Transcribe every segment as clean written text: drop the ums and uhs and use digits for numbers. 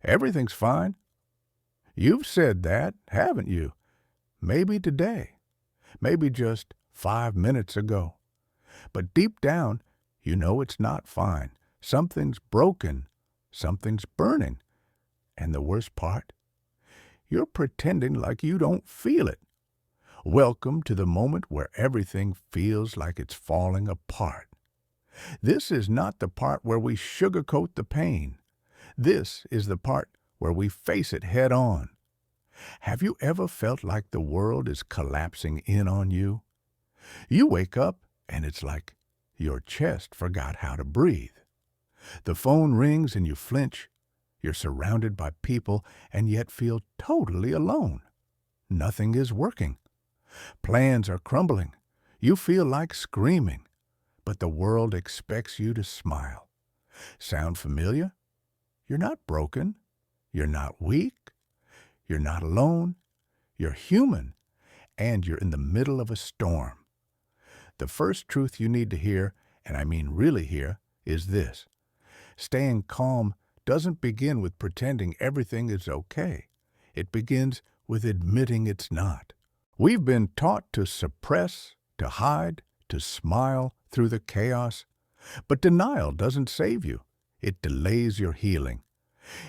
Everything's fine. You've said that, haven't you? Maybe today. Maybe just 5 minutes ago. But deep down, you know it's not fine. Something's broken. Something's burning. And the worst part? You're pretending like you don't feel it. Welcome to the moment where everything feels like it's falling apart. This is not the part where we sugarcoat the pain. This is the part where we face it head on. Have you ever felt like the world is collapsing in on you? You wake up and it's like your chest forgot how to breathe. The phone rings and you flinch. You're surrounded by people and yet feel totally alone. Nothing is working. Plans are crumbling. You feel like screaming, but the world expects you to smile. Sound familiar? You're not broken. You're not weak. You're not alone. You're human, and you're in the middle of a storm. The first truth you need to hear, and I mean really hear, is this. Staying calm doesn't begin with pretending everything is okay. It begins with admitting it's not. We've been taught to suppress, to hide, to smile through the chaos. But denial doesn't save you. It delays your healing.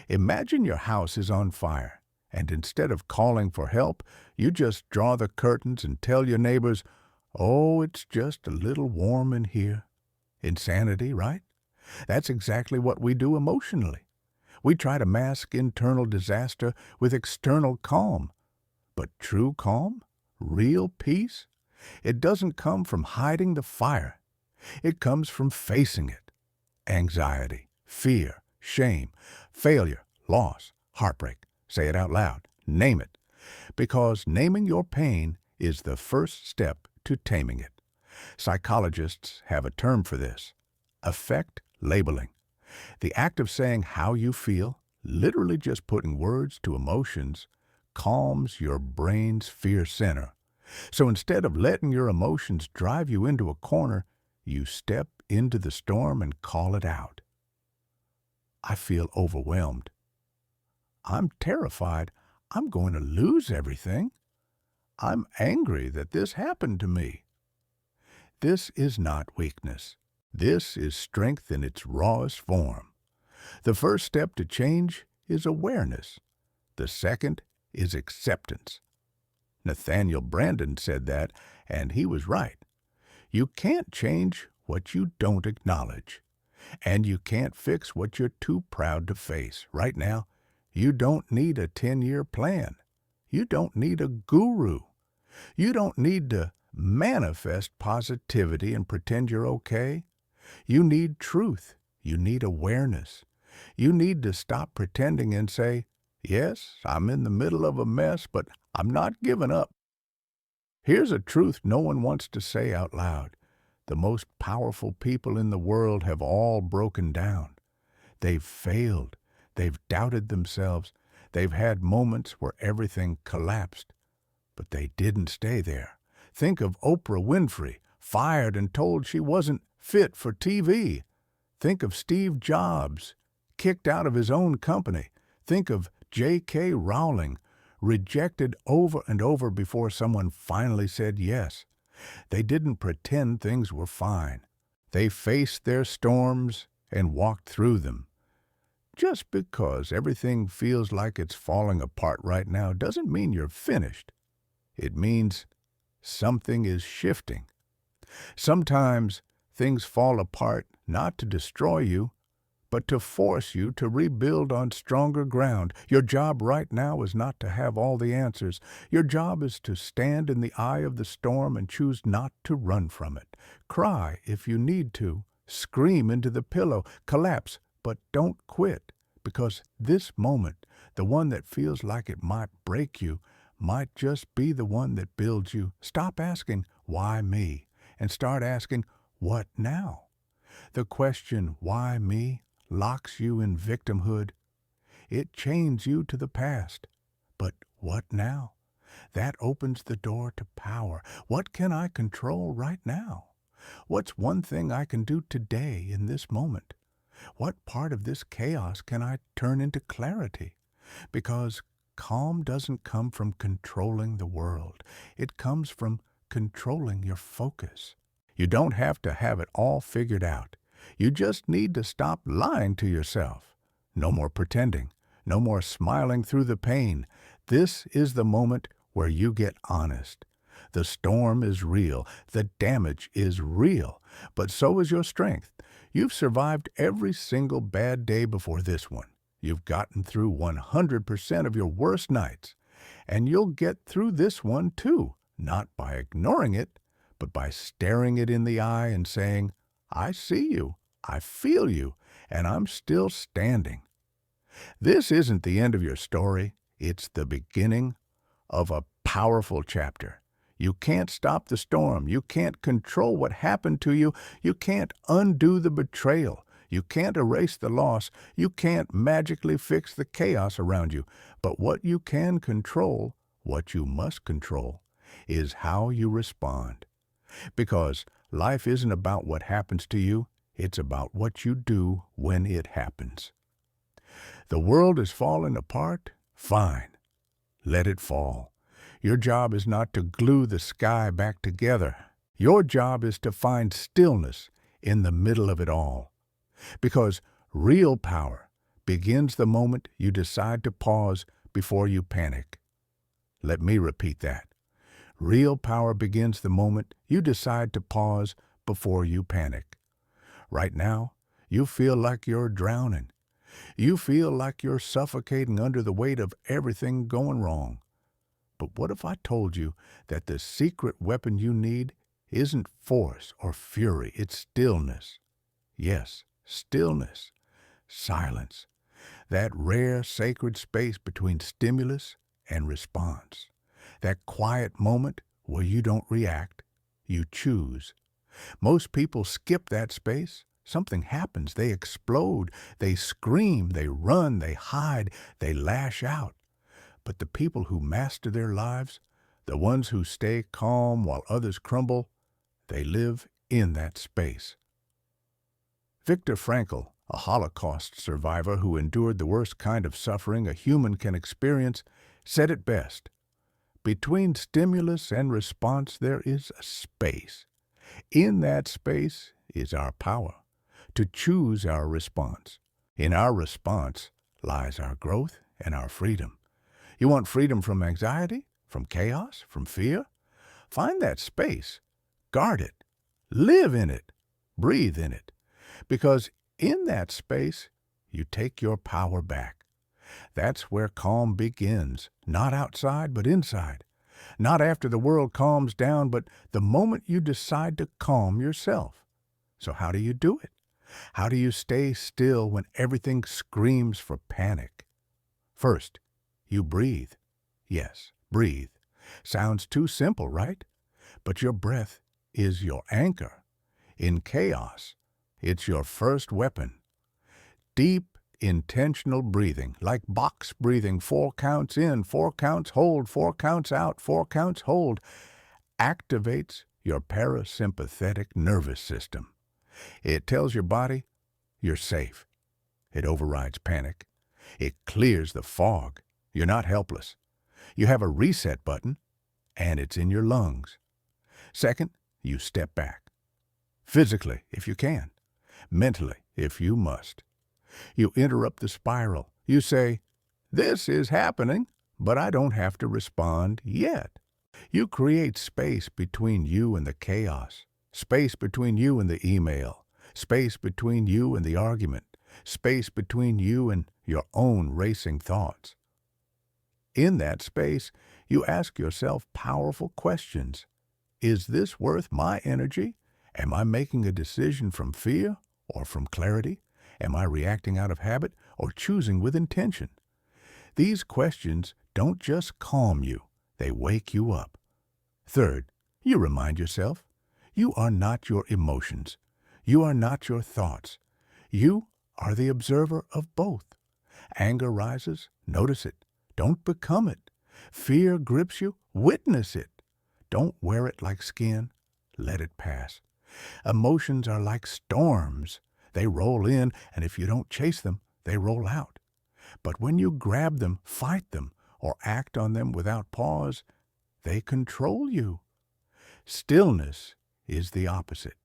Imagine your house is on fire, and instead of calling for help, you just draw the curtains and tell your neighbors, "Oh, it's just a little warm in here." Insanity, right? That's exactly what we do emotionally. We try to mask internal disaster with external calm. But true calm, real peace, it doesn't come from hiding the fire. It comes from facing it. Anxiety, fear, shame, failure, loss, heartbreak. Say it out loud. Name it. Because naming your pain is the first step to taming it. Psychologists have a term for this. Affect labeling. The act of saying how you feel, literally just putting words to emotions, calms your brain's fear center. So instead of letting your emotions drive you into a corner, you step into the storm and call it out. I feel overwhelmed. I'm terrified. I'm going to lose everything. I'm angry that this happened to me. This is not weakness. This is strength in its rawest form. The first step to change is awareness. The second is acceptance. Nathaniel Branden said that, and he was right. You can't change what you don't acknowledge. And you can't fix what you're too proud to face. Right now, you don't need a 10-year plan. You don't need a guru. You don't need to manifest positivity and pretend you're okay. You need truth. You need awareness. You need to stop pretending and say, "Yes, I'm in the middle of a mess, but I'm not giving up." Here's a truth no one wants to say out loud. The most powerful people in the world have all broken down. They've failed. They've doubted themselves. They've had moments where everything collapsed. But they didn't stay there. Think of Oprah Winfrey, fired and told she wasn't fit for TV. Think of Steve Jobs, kicked out of his own company. Think of J.K. Rowling, rejected over and over before someone finally said yes. They didn't pretend things were fine. They faced their storms and walked through them. Just because everything feels like it's falling apart right now doesn't mean you're finished. It means something is shifting. Sometimes things fall apart not to destroy you, but to force you to rebuild on stronger ground. Your job right now is not to have all the answers. Your job is to stand in the eye of the storm and choose not to run from it. Cry if you need to. Scream into the pillow. Collapse, but don't quit. Because this moment, the one that feels like it might break you, might just be the one that builds you. Stop asking, "Why me?" and start asking, "What now?" The question, "Why me?" locks you in victimhood. It chains you to the past. But what now? That opens the door to power. What can I control right now? What's one thing I can do today in this moment? What part of this chaos can I turn into clarity? Because calm doesn't come from controlling the world. It comes from controlling your focus. You don't have to have it all figured out. You just need to stop lying to yourself. No more pretending. No more smiling through the pain. This is the moment where you get honest. The storm is real. The damage is real. But so is your strength. You've survived every single bad day before this one. You've gotten through 100% of your worst nights. And you'll get through this one too, not by ignoring it, but by staring it in the eye and saying, I see you, I feel you, and I'm still standing. This isn't the end of your story. It's the beginning of a powerful chapter. You can't stop the storm. You can't control what happened to you. You can't undo the betrayal. You can't erase the loss. You can't magically fix the chaos around you. But what you can control, what you must control, is how you respond. Because life isn't about what happens to you. It's about what you do when it happens. The world is falling apart? Fine. Let it fall. Your job is not to glue the sky back together. Your job is to find stillness in the middle of it all. Because real power begins the moment you decide to pause before you panic. Let me repeat that. Real power begins the moment you decide to pause before you panic. Right now, you feel like you're drowning. You feel like you're suffocating under the weight of everything going wrong. But what if I told you that the secret weapon you need isn't force or fury, it's stillness? Yes, stillness, silence, that rare sacred space between stimulus and response, that quiet moment where you don't react, you choose. Most people skip that space. Something happens. They explode. They scream. They run. They hide. They lash out. But the people who master their lives, the ones who stay calm while others crumble, they live in that space. Viktor Frankl, a Holocaust survivor who endured the worst kind of suffering a human can experience, said it best. Between stimulus and response, there is a space. In that space is our power to choose our response. In our response lies our growth and our freedom. You want freedom from anxiety, from chaos, from fear? Find that space. Guard it. Live in it. Breathe in it. Because in that space, you take your power back. That's where calm begins, not outside, but inside. Not after the world calms down, but the moment you decide to calm yourself. So how do you do it? How do you stay still when everything screams for panic? First, you breathe. Yes, breathe. Sounds too simple, right? But your breath is your anchor. In chaos, it's your first weapon. Deep, intentional breathing, like box breathing, 4 counts in, 4 counts hold, 4 counts out, 4 counts hold, activates your parasympathetic nervous system. It tells your body you're safe. It overrides panic. It clears the fog. You're not helpless. You have a reset button, and it's in your lungs. Second, you step back. Physically, if you can. Mentally, if you must. You interrupt the spiral. You say, this is happening, but I don't have to respond yet. You create space between you and the chaos, space between you and the email, space between you and the argument, space between you and your own racing thoughts. In that space, you ask yourself powerful questions. Is this worth my energy? Am I making a decision from fear or from clarity? Am I reacting out of habit or choosing with intention? These questions don't just calm you, they wake you up. Third, you remind yourself, you are not your emotions. You are not your thoughts. You are the observer of both. Anger rises, notice it. Don't become it. Fear grips you, witness it. Don't wear it like skin, let it pass. Emotions are like storms. They roll in, and if you don't chase them, they roll out. But when you grab them, fight them, or act on them without pause, they control you. Stillness is the opposite.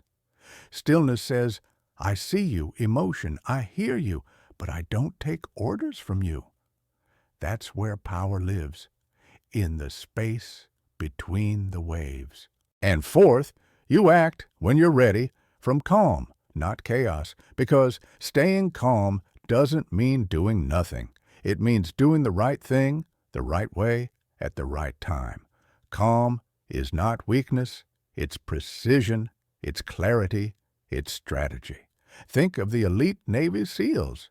Stillness says, I see you, emotion, I hear you, but I don't take orders from you. That's where power lives, in the space between the waves. And fourth, you act, when you're ready, from calm, not chaos, because staying calm doesn't mean doing nothing. It means doing the right thing, the right way, at the right time. Calm is not weakness, it's precision, it's clarity, it's strategy. Think of the elite Navy SEALs.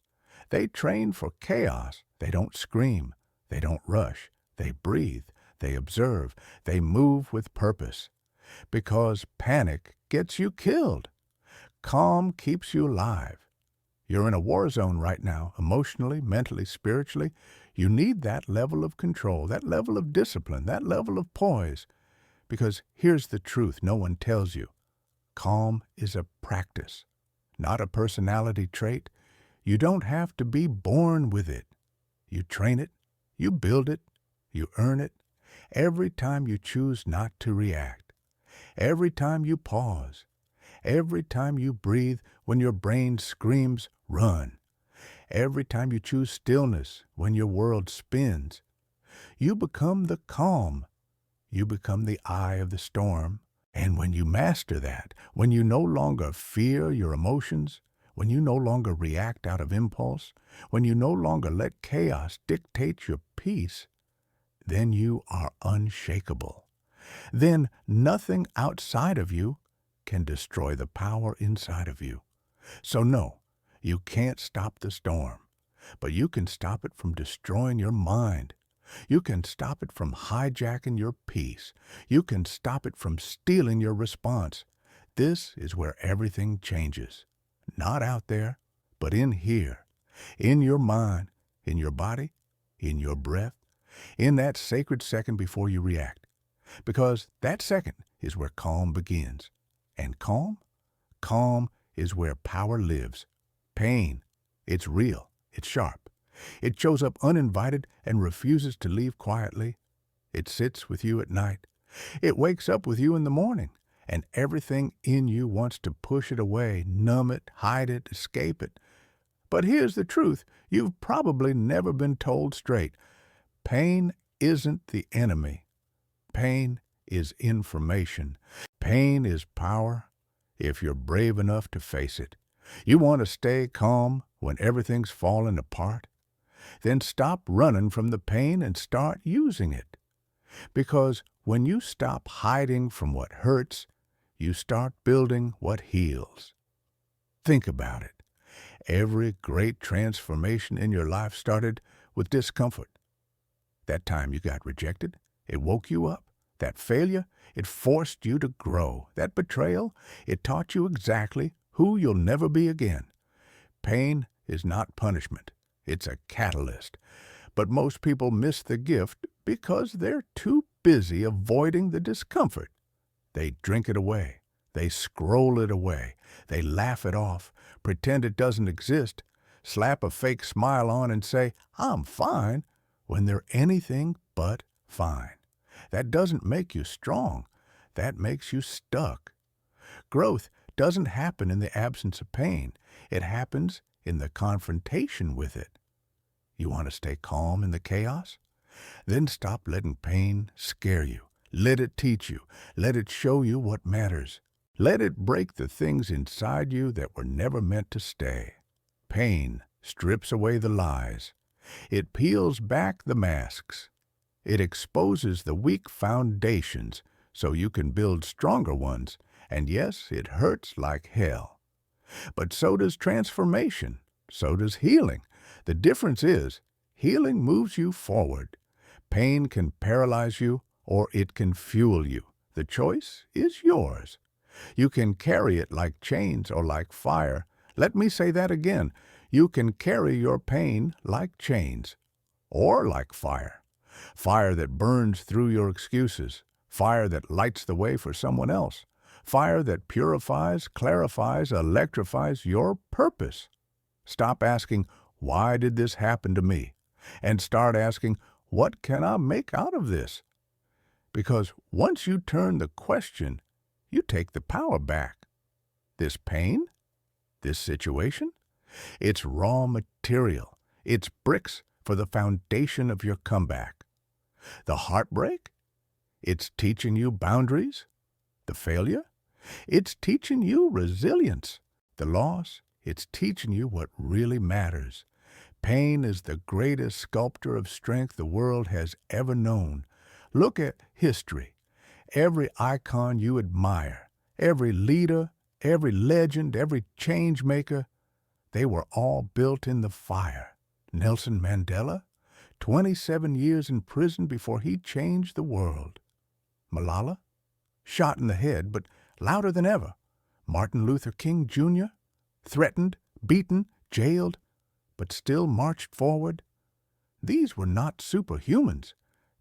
They train for chaos. They don't scream. They don't rush. They breathe. They observe. They move with purpose. Because panic gets you killed. Calm keeps you alive. You're in a war zone right now, emotionally, mentally, spiritually. You need that level of control, that level of discipline, that level of poise. Because here's the truth no one tells you. Calm is a practice, not a personality trait. You don't have to be born with it. You train it, you build it, you earn it, every time you choose not to react, every time you pause, every time you breathe when your brain screams, run, every time you choose stillness when your world spins. You become the calm. You become the eye of the storm. And when you master that, when you no longer fear your emotions, when you no longer react out of impulse, when you no longer let chaos dictate your peace, then you are unshakable. Then nothing outside of you can destroy the power inside of you. So no, you can't stop the storm, but you can stop it from destroying your mind. You can stop it from hijacking your peace. You can stop it from stealing your response. This is where everything changes. Not out there, but in here. In your mind, in your body, in your breath, in that sacred second before you react. Because that second is where calm begins. And calm? Calm is where power lives. Pain, it's real, it's sharp. It shows up uninvited and refuses to leave quietly. It sits with you at night. It wakes up with you in the morning, and everything in you wants to push it away, numb it, hide it, escape it. But here's the truth you've probably never been told straight. Pain isn't the enemy. Pain is information. Pain is power if you're brave enough to face it. You want to stay calm when everything's falling apart? Then stop running from the pain and start using it. Because when you stop hiding from what hurts, you start building what heals. Think about it. Every great transformation in your life started with discomfort. That time you got rejected, it woke you up. That failure, it forced you to grow. That betrayal, it taught you exactly who you'll never be again. Pain is not punishment. It's a catalyst. But most people miss the gift because they're too busy avoiding the discomfort. They drink it away. They scroll it away. They laugh it off, pretend it doesn't exist, slap a fake smile on and say, I'm fine, when they're anything but fine. That doesn't make you strong. That makes you stuck. Growth doesn't happen in the absence of pain. It happens in the confrontation with it. You want to stay calm in the chaos? Then stop letting pain scare you. Let it teach you. Let it show you what matters. Let it break the things inside you that were never meant to stay. Pain strips away the lies. It peels back the masks. It exposes the weak foundations so you can build stronger ones. And yes, it hurts like hell. But so does transformation. So does healing. The difference is, healing moves you forward. Pain can paralyze you, or it can fuel you. The choice is yours. You can carry it like chains or like fire. Let me say that again. You can carry your pain like chains, or like fire. Fire that burns through your excuses. Fire that lights the way for someone else. Fire that purifies, clarifies, electrifies your purpose. Stop asking, why did this happen to me? And start asking, what can I make out of this? Because once you turn the question, you take the power back. This pain? This situation? It's raw material. It's bricks for the foundation of your comeback. The heartbreak? It's teaching you boundaries. The failure? It's teaching you resilience. The loss? It's teaching you what really matters. Pain is the greatest sculptor of strength the world has ever known. Look at history. Every icon you admire, every leader, every legend, every change maker, they were all built in the fire. Nelson Mandela, 27 years in prison before he changed the world. Malala, shot in the head, but louder than ever. Martin Luther King Jr., threatened, beaten, jailed, but still marched forward. These were not superhumans.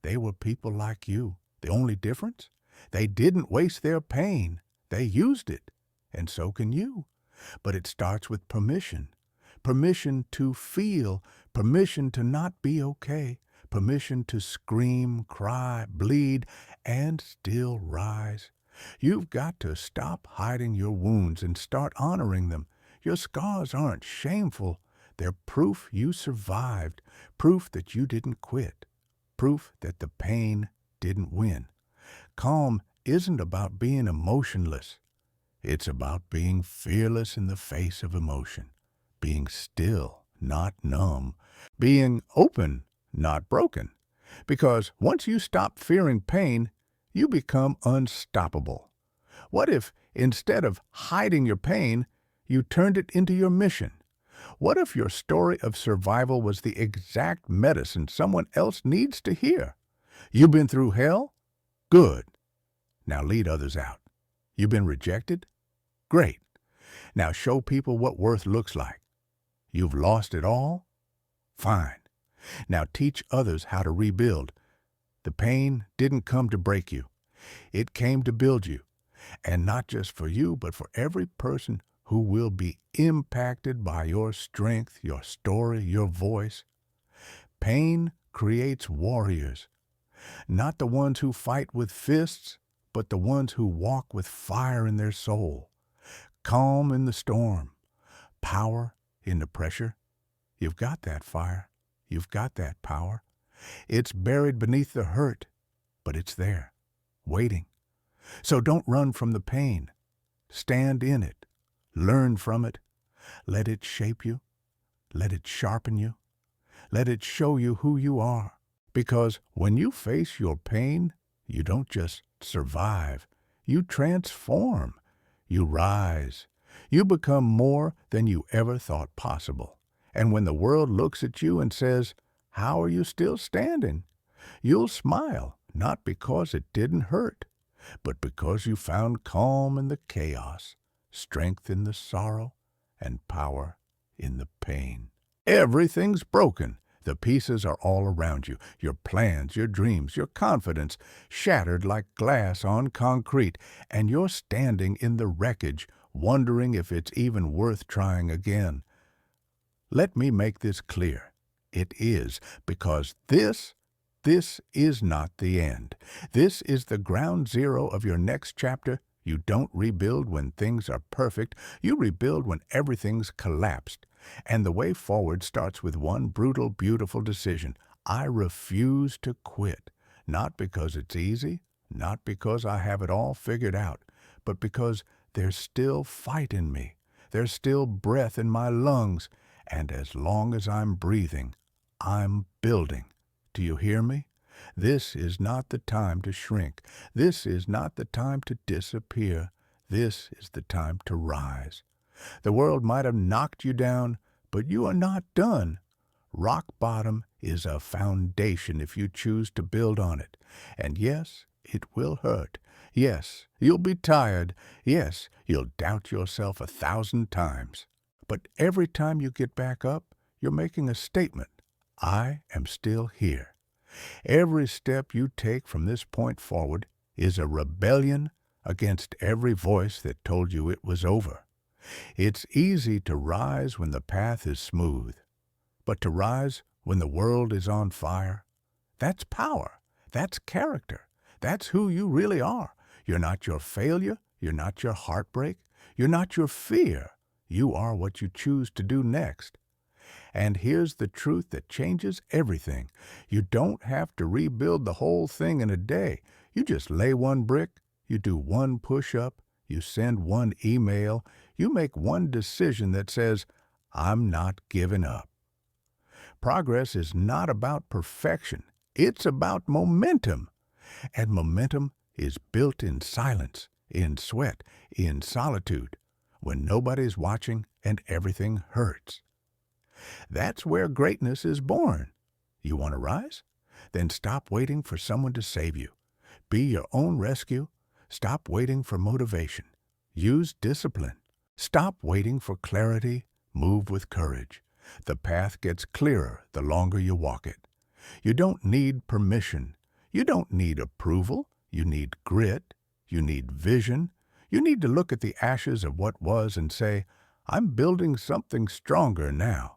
They were people like you. The only difference? They didn't waste their pain. They used it. And so can you. But it starts with permission. Permission to feel. Permission to not be okay. Permission to scream, cry, bleed, and still rise. You've got to stop hiding your wounds and start honoring them. Your scars aren't shameful. They're proof you survived, proof that you didn't quit, proof that the pain didn't win. Calm isn't about being emotionless. It's about being fearless in the face of emotion, being still, not numb, being open, not broken. Because once you stop fearing pain, you become unstoppable. What if, instead of hiding your pain, you turned it into your mission? What if your story of survival was the exact medicine someone else needs to hear? You've been through hell? Good. Now lead others out. You've been rejected? Great. Now show people what worth looks like. You've lost it all? Fine. Now teach others how to rebuild. The pain didn't come to break you. It came to build you. And not just for you, but for every person who will be impacted by your strength, your story, your voice. Pain creates warriors, not the ones who fight with fists, but the ones who walk with fire in their soul. Calm in the storm, power in the pressure. You've got that fire. You've got that power. It's buried beneath the hurt, but it's there, waiting. So don't run from the pain. Stand in it. Learn from it. Let it shape you. Let it sharpen you. Let it show you who you are. Because when you face your pain, you don't just survive. You transform. You rise. You become more than you ever thought possible. And when the world looks at you and says, "How are you still standing?" you'll smile, not because it didn't hurt, but because you found calm in the chaos, strength in the sorrow, and power in the pain. Everything's broken. The pieces are all around you. Your plans, your dreams, your confidence, shattered like glass on concrete, and you're standing in the wreckage, wondering if it's even worth trying again. Let me make this clear. It is, because this is not the end. This is the ground zero of your next chapter. You don't rebuild when things are perfect. You rebuild when everything's collapsed. And the way forward starts with one brutal, beautiful decision. I refuse to quit. Not because it's easy, not because I have it all figured out, but because there's still fight in me. There's still breath in my lungs. And as long as I'm breathing, I'm building. Do you hear me? This is not the time to shrink. This is not the time to disappear. This is the time to rise. The world might have knocked you down, but you are not done. Rock bottom is a foundation if you choose to build on it. And yes, it will hurt. Yes, you'll be tired. Yes, you'll doubt yourself 1,000 times. But every time you get back up, you're making a statement. I am still here. Every step you take from this point forward is a rebellion against every voice that told you it was over. It's easy to rise when the path is smooth, but to rise when the world is on fire, that's power. That's character. That's who you really are. You're not your failure. You're not your heartbreak. You're not your fear. You are what you choose to do next. And here's the truth that changes everything. You don't have to rebuild the whole thing in a day. You just lay one brick, you do one push-up, you send one email, you make one decision that says, I'm not giving up. Progress is not about perfection. It's about momentum. And momentum is built in silence, in sweat, in solitude, when nobody's watching and everything hurts. That's where greatness is born. You want to rise? Then stop waiting for someone to save you. Be your own rescue. Stop waiting for motivation. Use discipline. Stop waiting for clarity. Move with courage. The path gets clearer the longer you walk it. You don't need permission. You don't need approval. You need grit. You need vision. You need to look at the ashes of what was and say, I'm building something stronger now.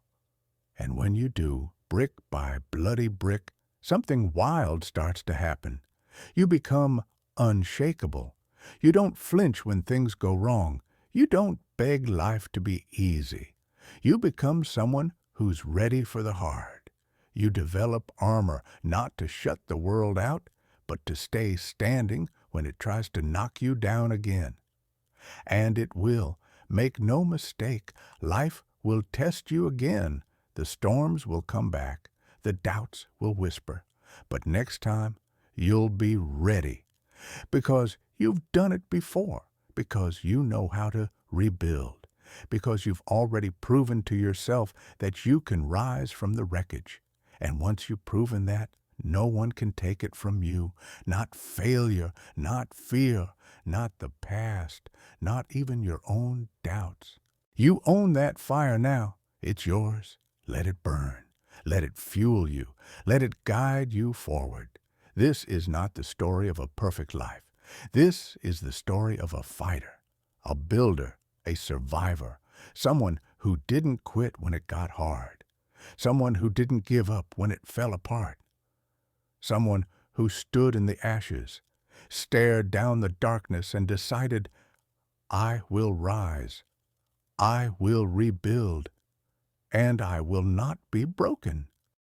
And when you do, brick by bloody brick, something wild starts to happen. You become unshakable. You don't flinch when things go wrong. You don't beg life to be easy. You become someone who's ready for the hard. You develop armor not to shut the world out, but to stay standing when it tries to knock you down again. And it will. Make no mistake, life will test you again. The storms will come back. The doubts will whisper. But next time, you'll be ready. Because you've done it before. Because you know how to rebuild. Because you've already proven to yourself that you can rise from the wreckage. And once you've proven that, no one can take it from you. Not failure, not fear, not the past, not even your own doubts. You own that fire now. It's yours. Let it burn. Let it fuel you. Let it guide you forward. This is not the story of a perfect life. This is the story of a fighter, a builder, a survivor, someone who didn't quit when it got hard, someone who didn't give up when it fell apart, someone who stood in the ashes, stared down the darkness and decided, I will rise, I will rebuild, and I will not be broken.